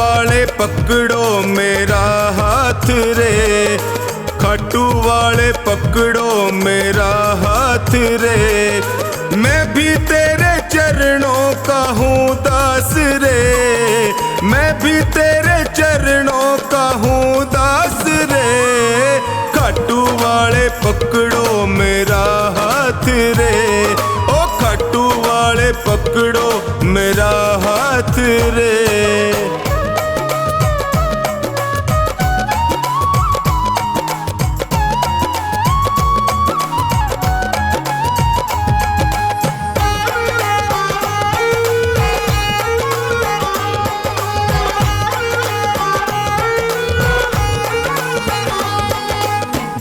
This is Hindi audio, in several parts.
वाले पकड़ो मेरा हाथ रे, खाटू वाले पकड़ो मेरा हाथ रे। मैं भी तेरे चरणों का हूँ दास रे, मैं भी तेरे चरणों का हूँ दास रे। खाटू वाले पकड़ो मेरा हाथ रे, ओ खाटू वाले पकड़ो मेरा हाथ रे।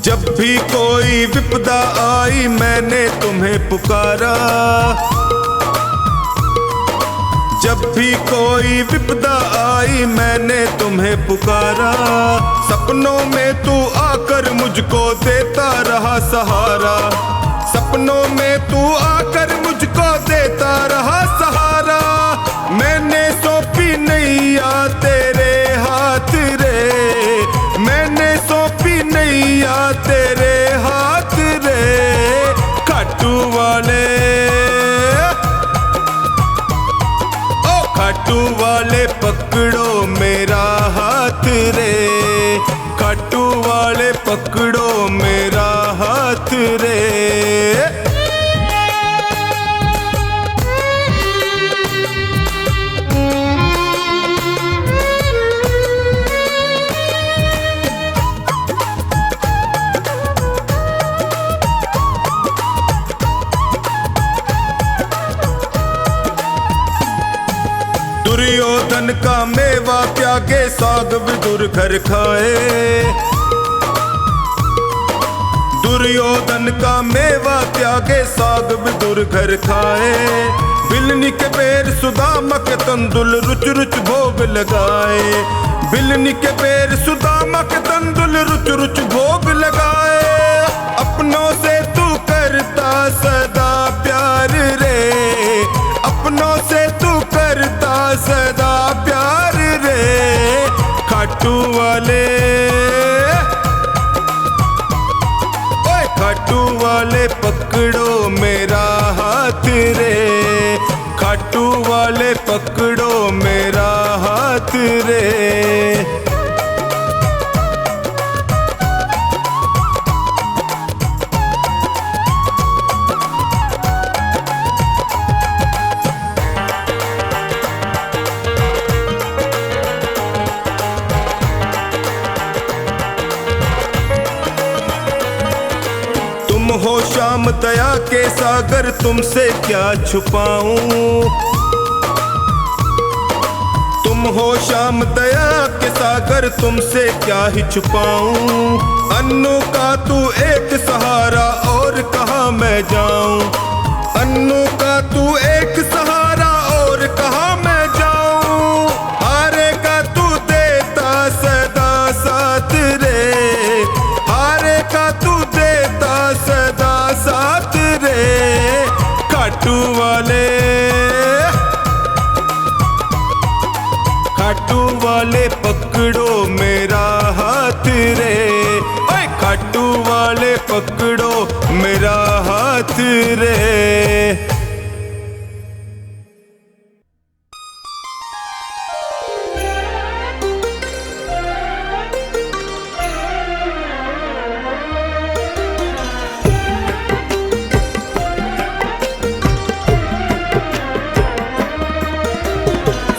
जब भी कोई विपदा आई मैंने तुम्हें पुकारा, जब भी कोई विपदा आई मैंने तुम्हें पुकारा। सपनों में तू आकर मुझको देता रहा सहारा, सपनों में तू आकर मुझको देता रहा सहारा। मैंने सौंपी नैया तेरे हाथ रे, मैंने सौंपी नैया तेरे हाथ रे। खाटू वाले, ओ खाटू वाले पकड़ो मेरा हाथ रे, खाटू वाले पकड़ो मेरा हाथ रे। दुर्योधन का मेवा त्यागे साग विदुर घर खाए, दुर्योधन का मेवा त्यागे साग विदुर घर खाए। बिलनी के पैर सुदामा के तंदुल रुच रुच भोग लगाए, बिलनी के पैर सुदामा के तंदुल रुच रुच भोग लगाए। अपनों से तू करता सदा प्यार रे, अपनों से तू करता सदा प्यार रे। खाटू वाले, ओए खाटू वाले पकड़ो मेरा हाथ रे, खाटू वाले पकड़ो मेरा हाथ रे। हो श्याम दया के सागर तुमसे क्या छुपाऊं, तुम हो श्याम दया के सागर तुमसे क्या ही छुपाऊं। अन्नू का तू एक सहारा और कहाँ मैं जाऊं, अन्नू का तू एक सहारा और कहाँ मैं जाऊं। हारे का तू देता सदा साथ रे, हारे का तू देता सदा साथ रे। खाटू वाले, खाटू वाले पकड़ो मेरा हाथ रे, ओए खाटू वाले पकड़ो मेरा हाथ रे।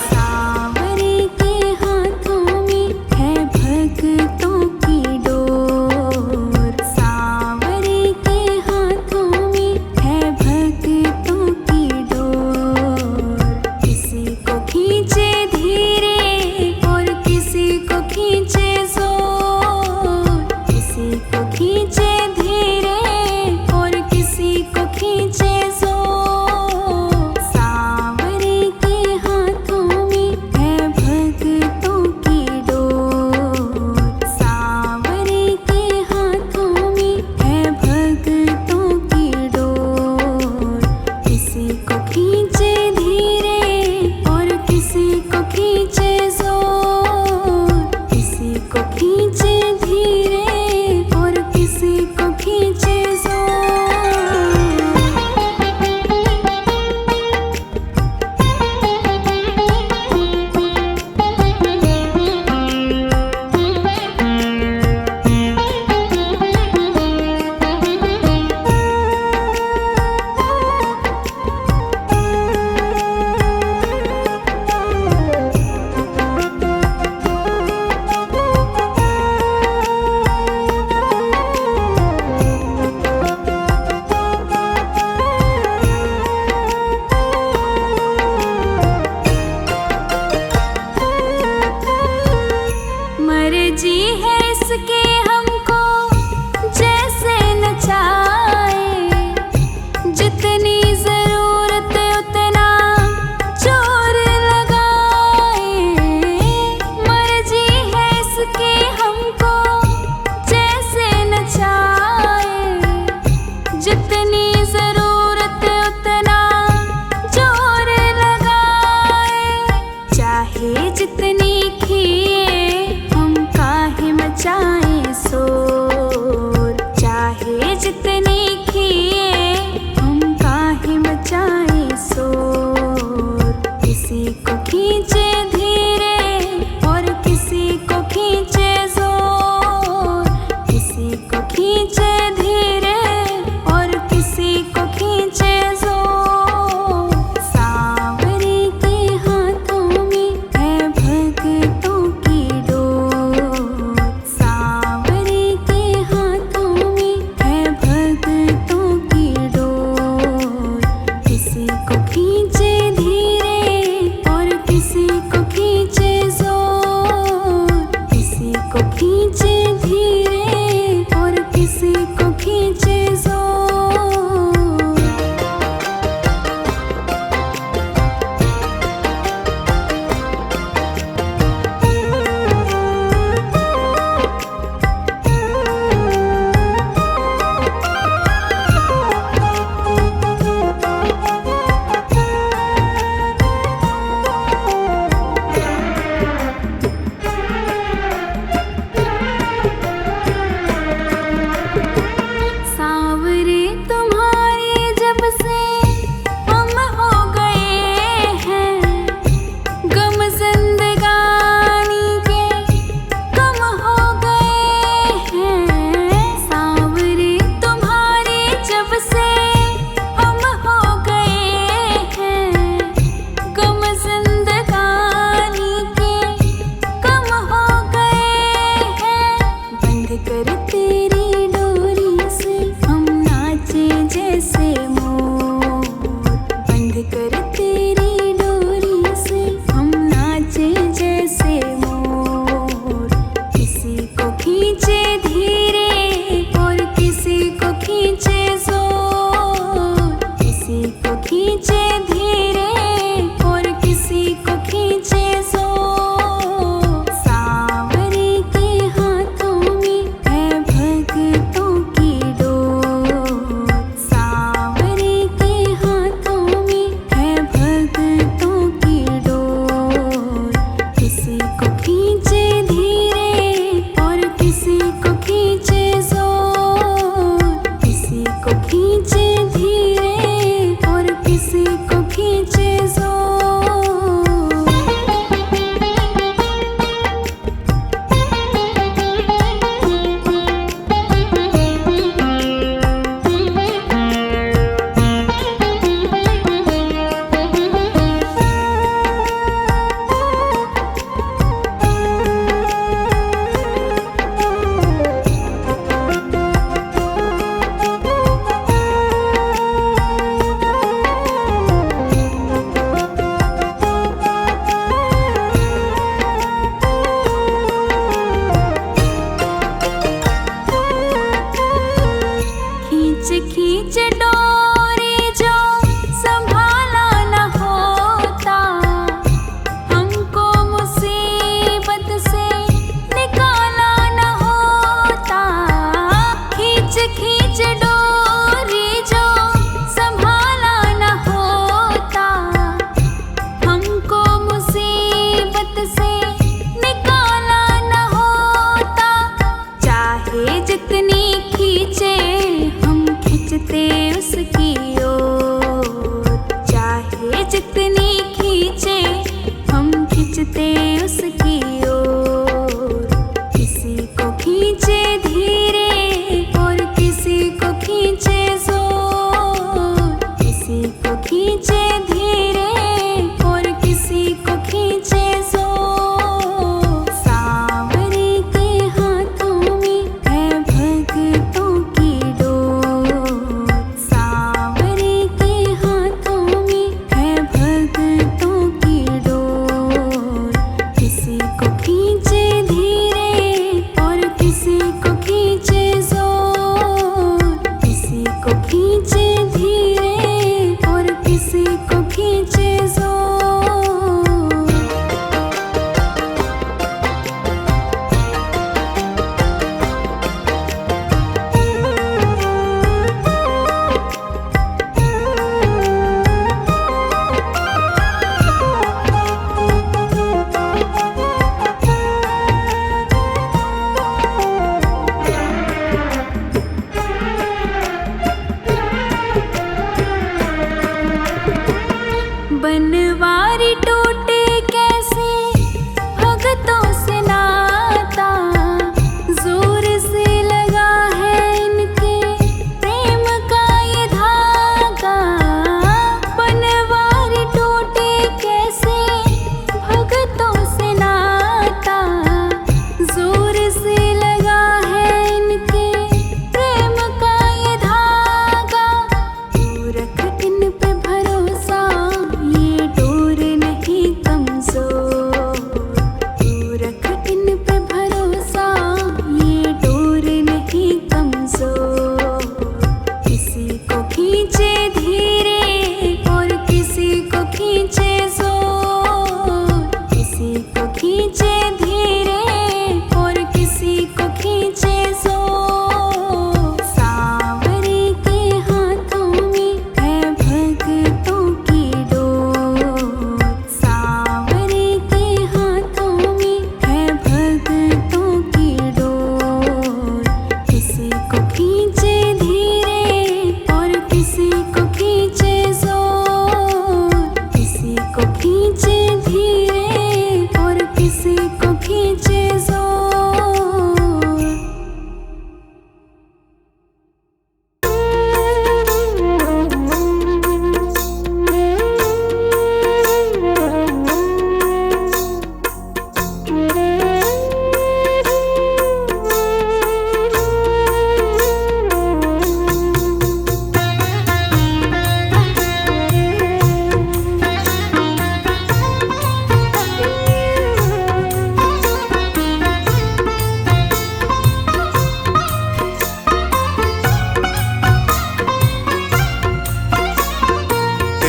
सावरे के हाथों में है भक्तों जितनी जरूरत उतना जोर लगाए, मर्जी है इसकी हमको जैसे नचाए। जितनी जरूरत उतना जोर लगाए, चाहे जितनी खिए हम काहे मचाएं शोर। चाहे जितनी खिए हम काहे मचाएं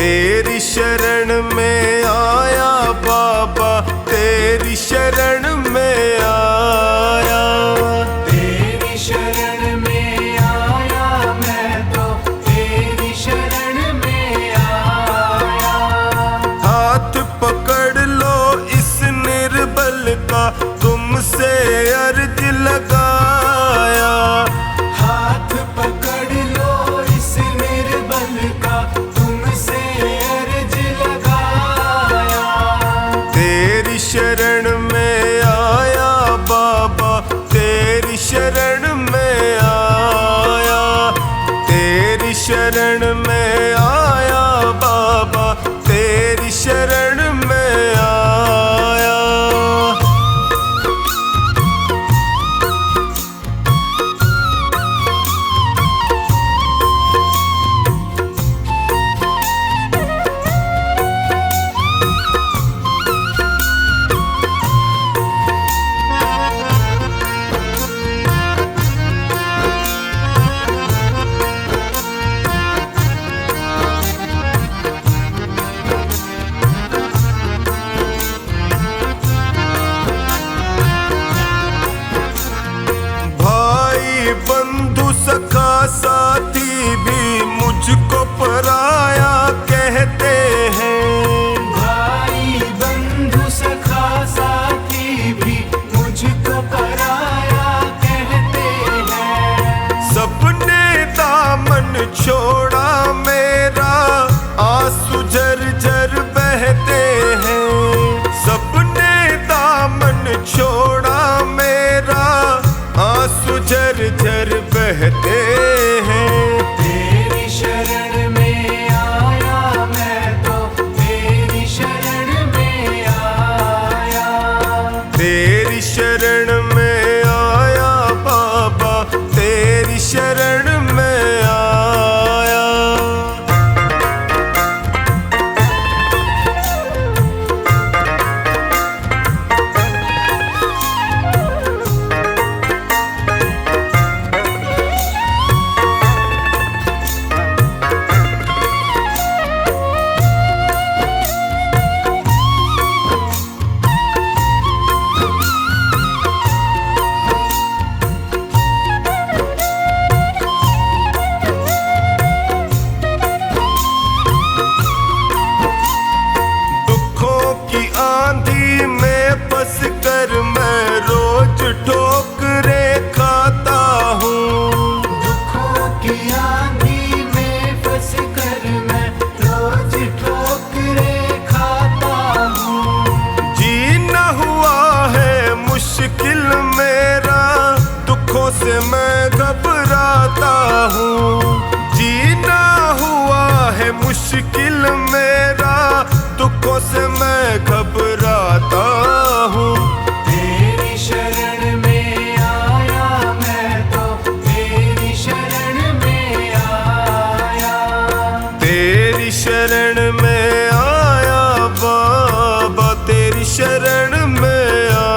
तेरी शरण में आया बाबा, तेरी शरण में आया। तेरी शरण में आया मैं तो, तेरी शरण में आया। हाथ पकड़ लो इस निर्बल का, तुमसे अर्ज लगाया। हाथ पकड़ लो इस निर्बल का, तुमसे अर्ज लगाया। तेरी शरण में आया बाबा, तेरी शरण में आया। तेरी शरण में आया बाबा, तेरी शरण में आया। भाई बंधु सखा साथी भी मुझको पराया कहते हैं। भाई बंधु सखा साथी भी मुझको पराया कहते हैं। सबने दामन छोड़ा मेरा, आंसू झरझर बहते हैं। सबने दामन छोड़ा मेरा, आंसू झरझर बहते हैं। तेरी शरण में आया मैं तो, तेरी शरण में आया। तेरी शरण में आया बाबा, तेरी शरण में आया। दुखों की आंधी में फंस कर मैं रोज ठोकरे खाता हूँ। दुखों की आंधी में फंस कर मैं रोज ठोकरे खाता हूँ। जीना हुआ है मुश्किल मेरा, दुखों से मैं घबराता हूँ। जीना हुआ है मुश्किल मेरा, दुखों से मैं घबराता हूँ। तेरी शरण में आया मैं तो, तेरी शरण में आया। तेरी शरण में आया बाबा, तेरी शरण में आया।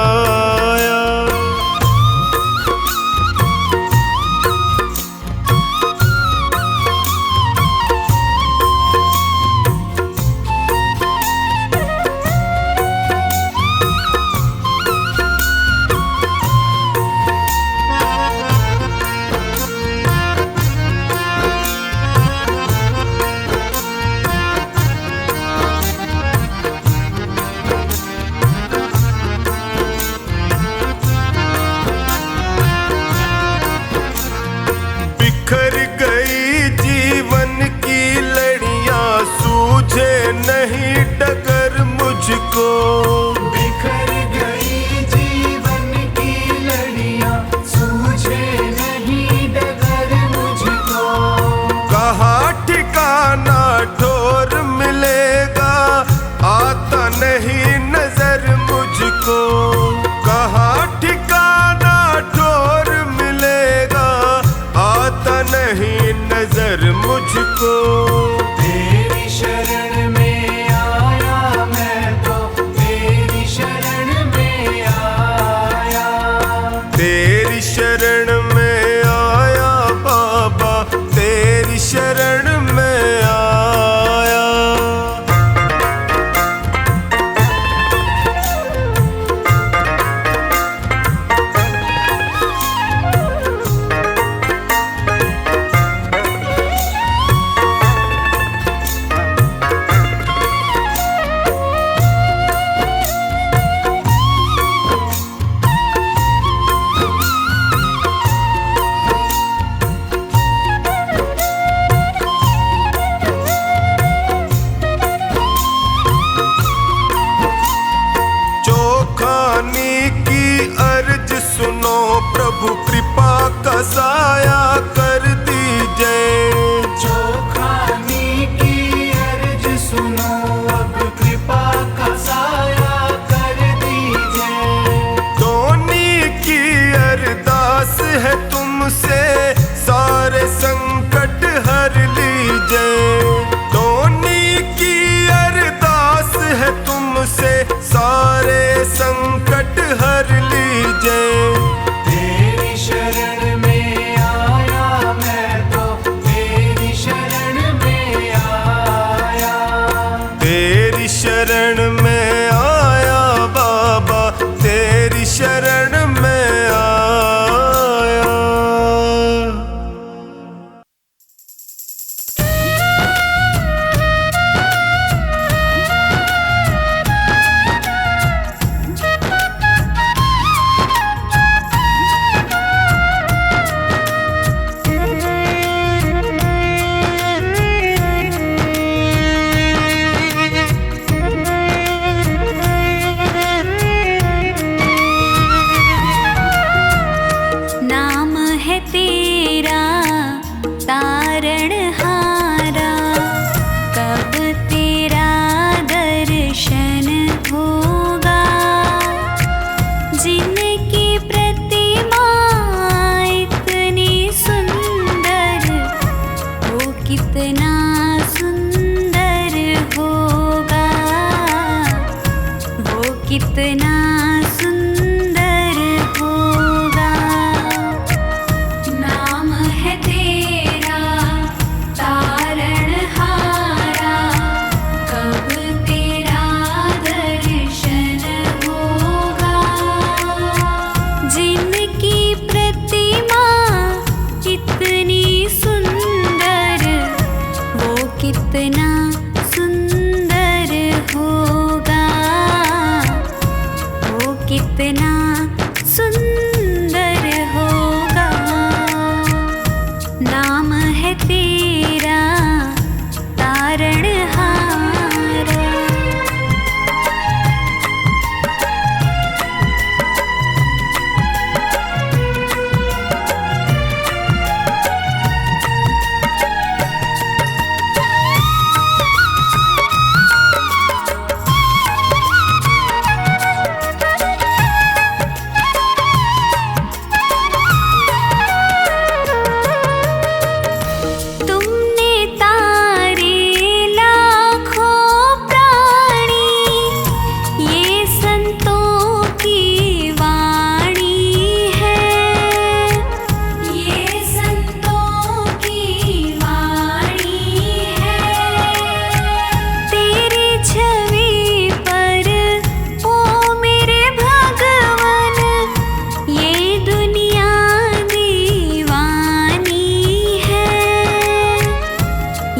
की अरदास है तुमसे, सारे संकट हर लीजिए। तेरी शरण में आया मैं तो, तेरी शरण में आया। तेरी शरण में आया बाबा, तेरी शरण में आया। नाम है तेरा तारणहारा, कब तेरा दर्शन होगा। जिनकी प्रतिमा इतनी सुंदर, वो कितना सुंदर होगा, वो कितना सुंदर होगा। नाम है तेरा तारणहारा, कब तेरा दर्शन होगा। जिनकी प्रतिमा इतनी सुंदर, वो कितना सुंदर होगा, वो कितना सुंदर होगा। नाम है तेरा तारणहारा। तुमने तारे लाखों प्राणी, ये संतों की वाणी है, ये संतों की वाणी है। तेरी छवि पर ओ मेरे भगवन, ये दुनिया दीवानी है,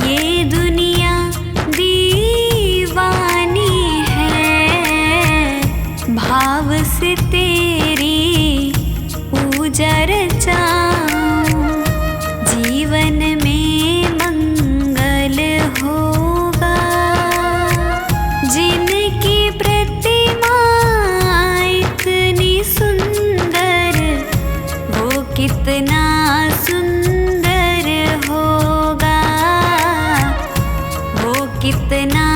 ये दुनिया दीवानी है। भाव से तेरी पूजा रचाऊं, जीवन में मंगल होगा। जिनकी प्रतिमा इतनी सुंदर, वो कितना सुंदर होगा, वो कितना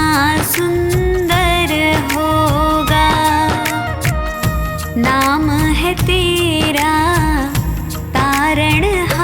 सुंदर होगा। नाम है तेरा तारणहारा।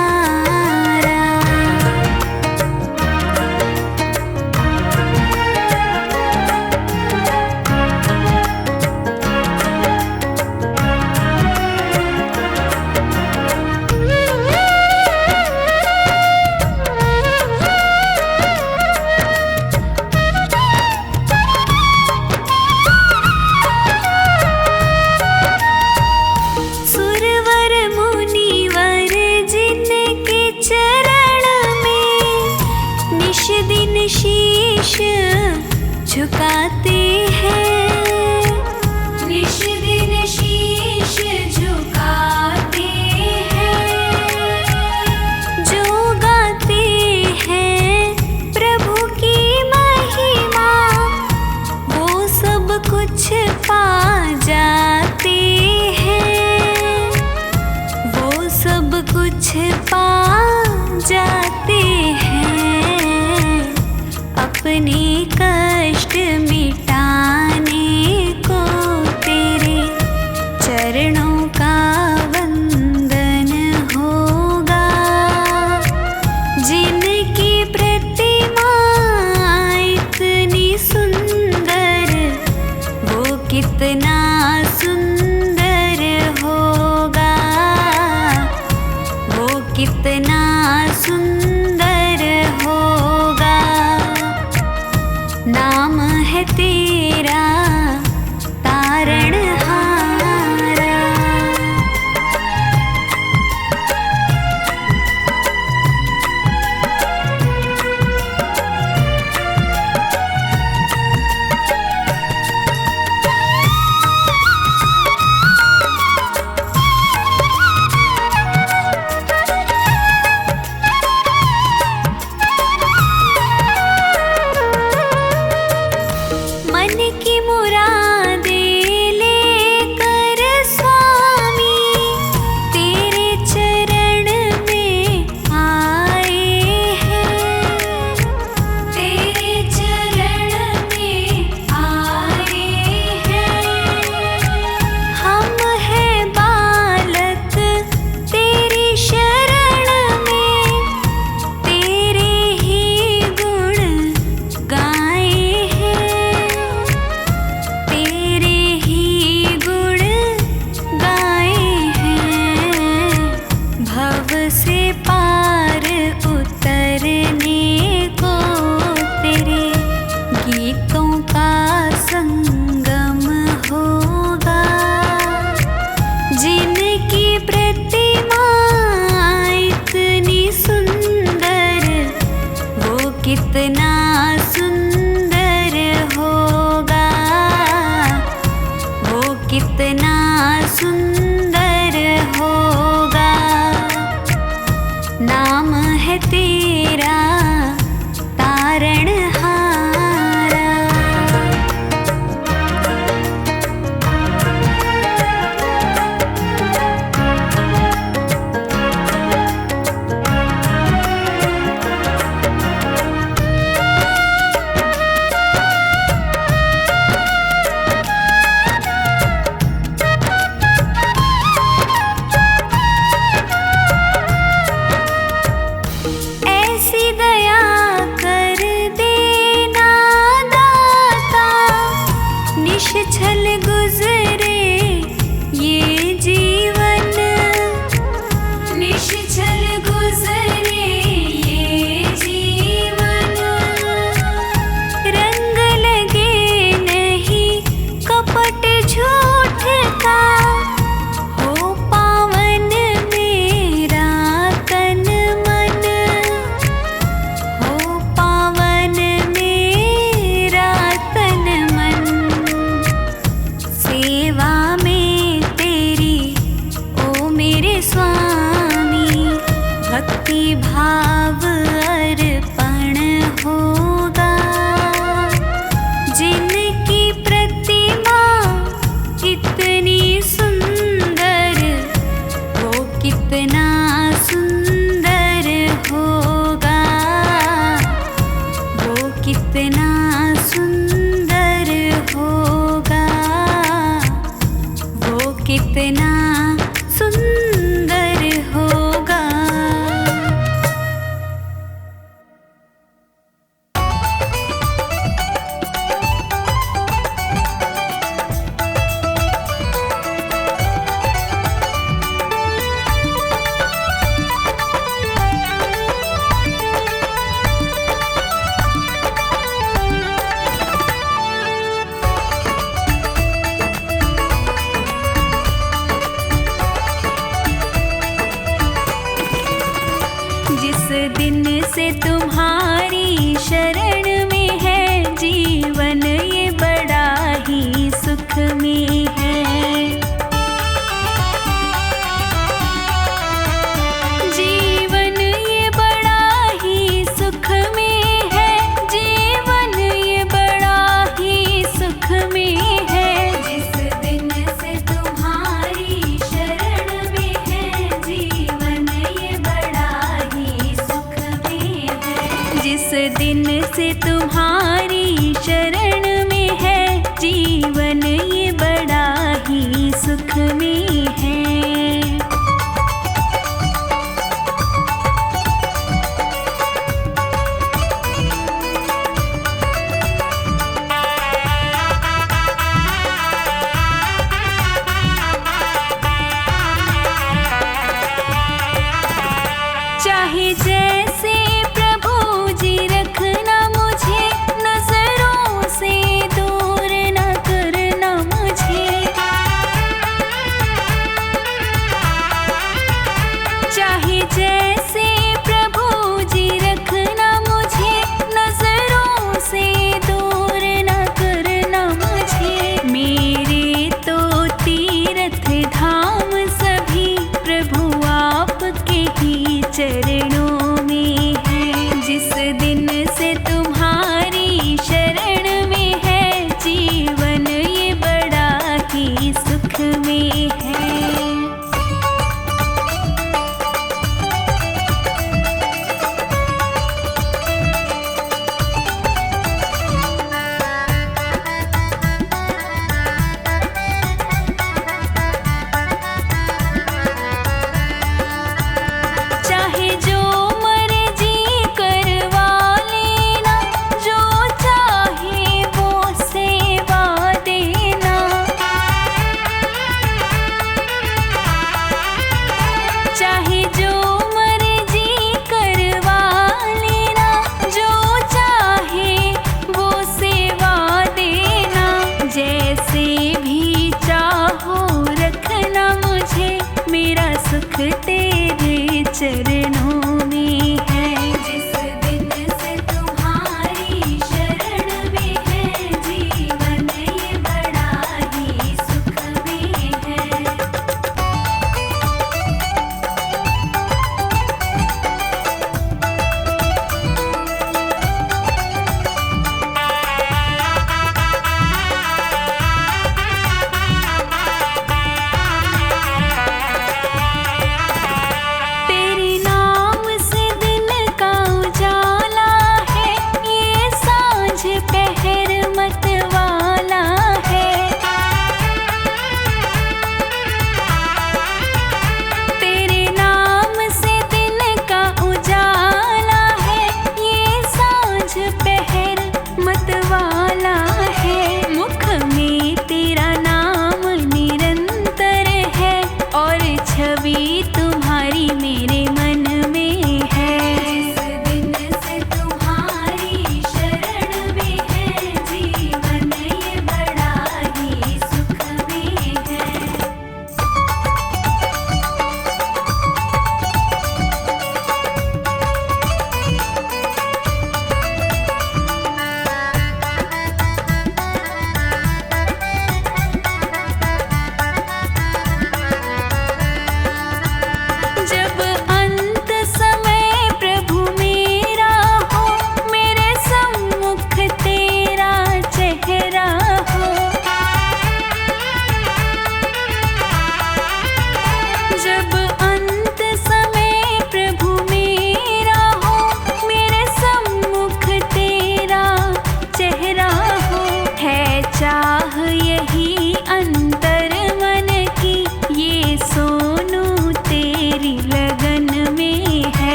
सुरवर मुनिवर जिनके चरण में निश दिन शीश झुकाते हैं, निश दिन शीश झुकाते हैं। जो गाते हैं प्रभु की महिमा, वो सब कुछ पा जाते हैं, वो सब कुछ पा जाते हैं। अपने कष्ट मिटाने को तेरे चरणों का वंदन होगा। जिनकी प्रतिमा इतनी है तेरा तारणहारा। मन की मुरादें लेकर स्वामी तेरे चरण में आए हैं, तेरे चरण में आए हैं। हम हैं बालक तेरी शरण में, तेरे ही गुण गाए हैं, तेरे ही गुण गाए हैं। भव से पार उतरने को तेरे गीतों का संगम होगा। जिनकी प्रतिमा इतनी सुंदर, वो कितना सुंदर होगा, वो कितना सुंदर होगा। नाम है तेरा तारणहारा।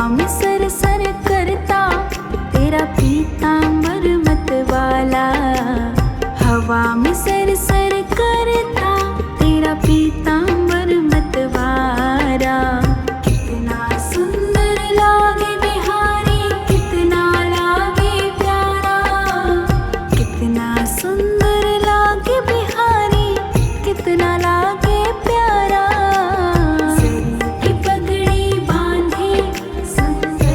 में सर सर करता तेरा पीतांबर मत वाला, हवा में सर सर करता तेरा पीतांबर मत वाला। कितना सुंदर लागे बिहारी, कितना लागे प्यारा, कितना सुंदर लागे बिहारी, कितना लागे प्यारा। सर की पगड़ी बांधे सुंदर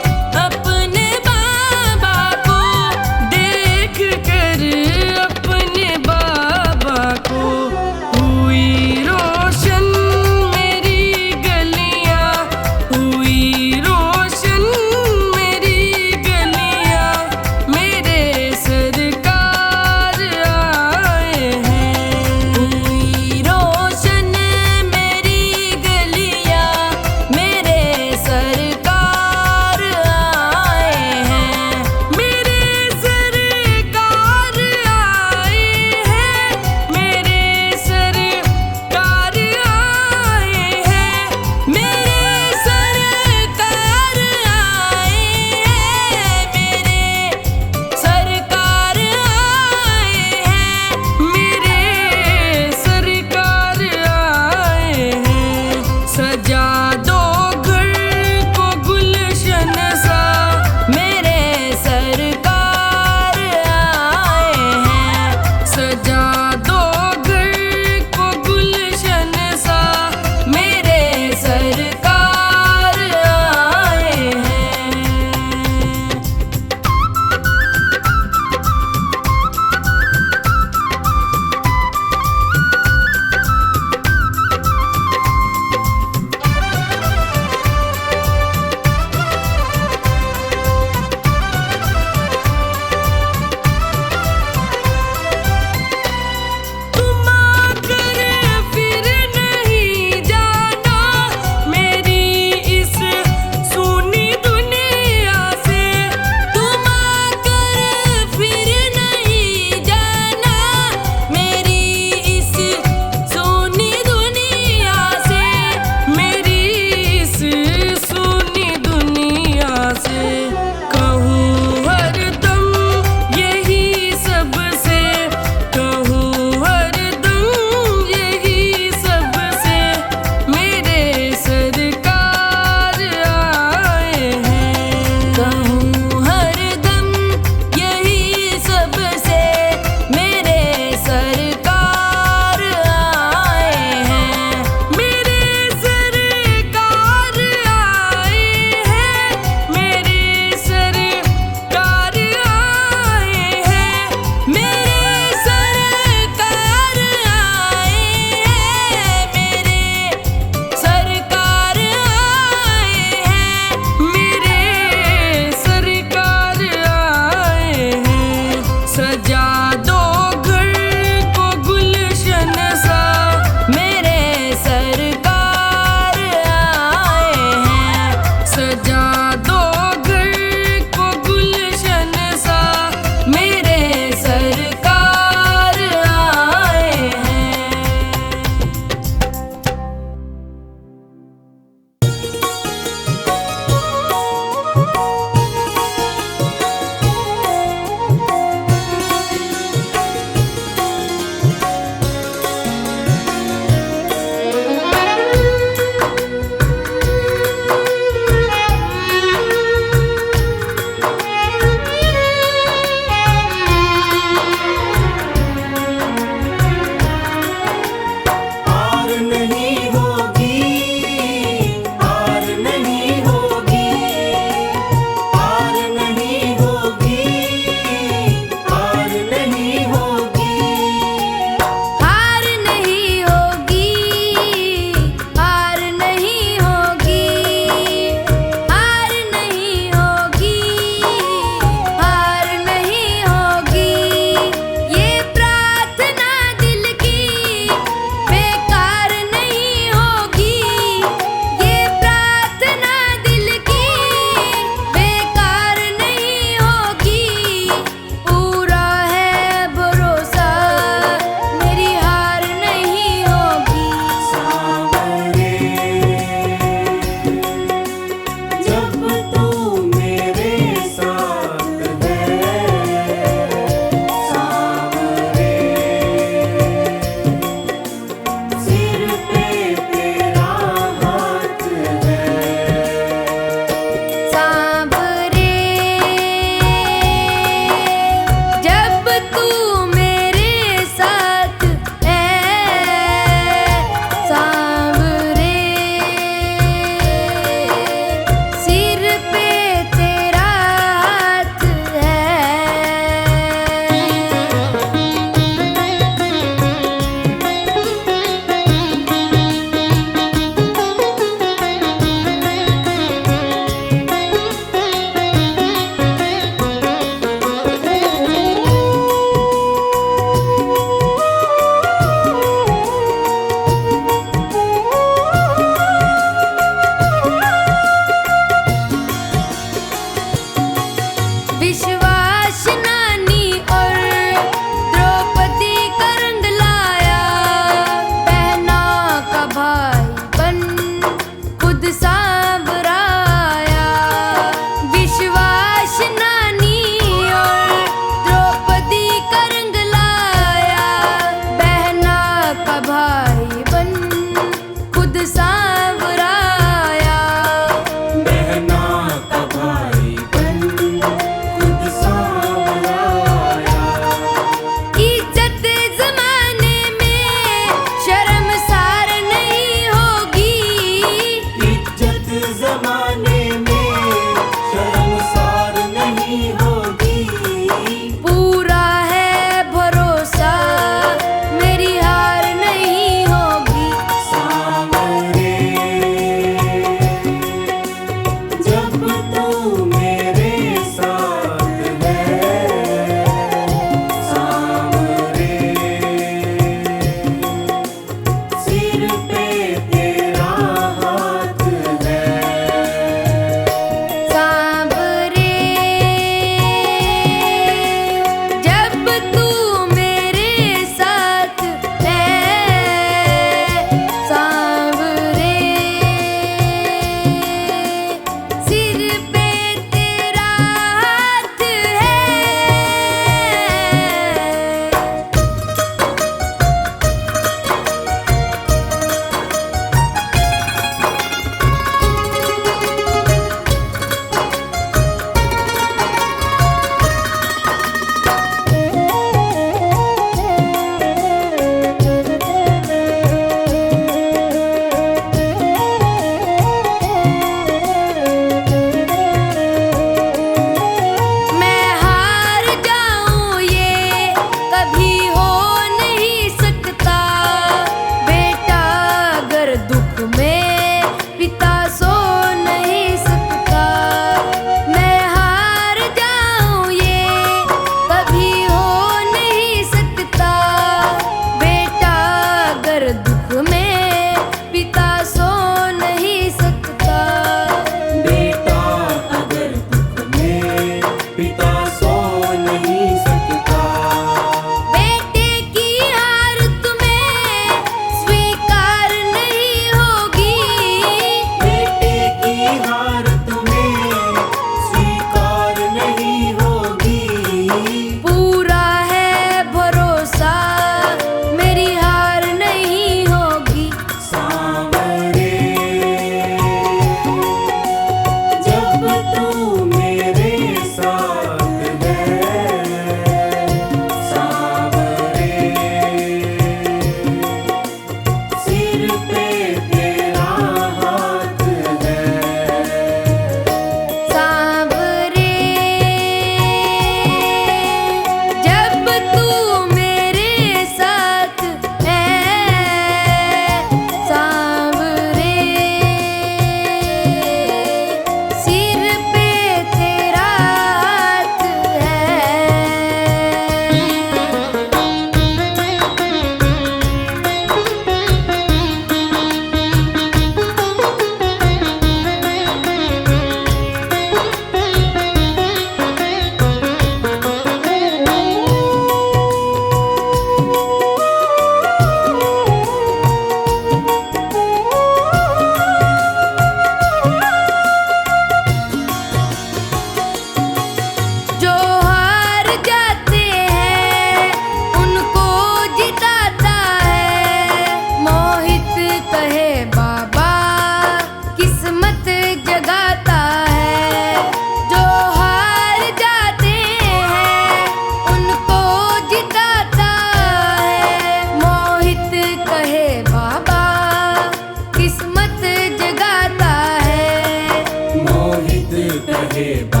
हे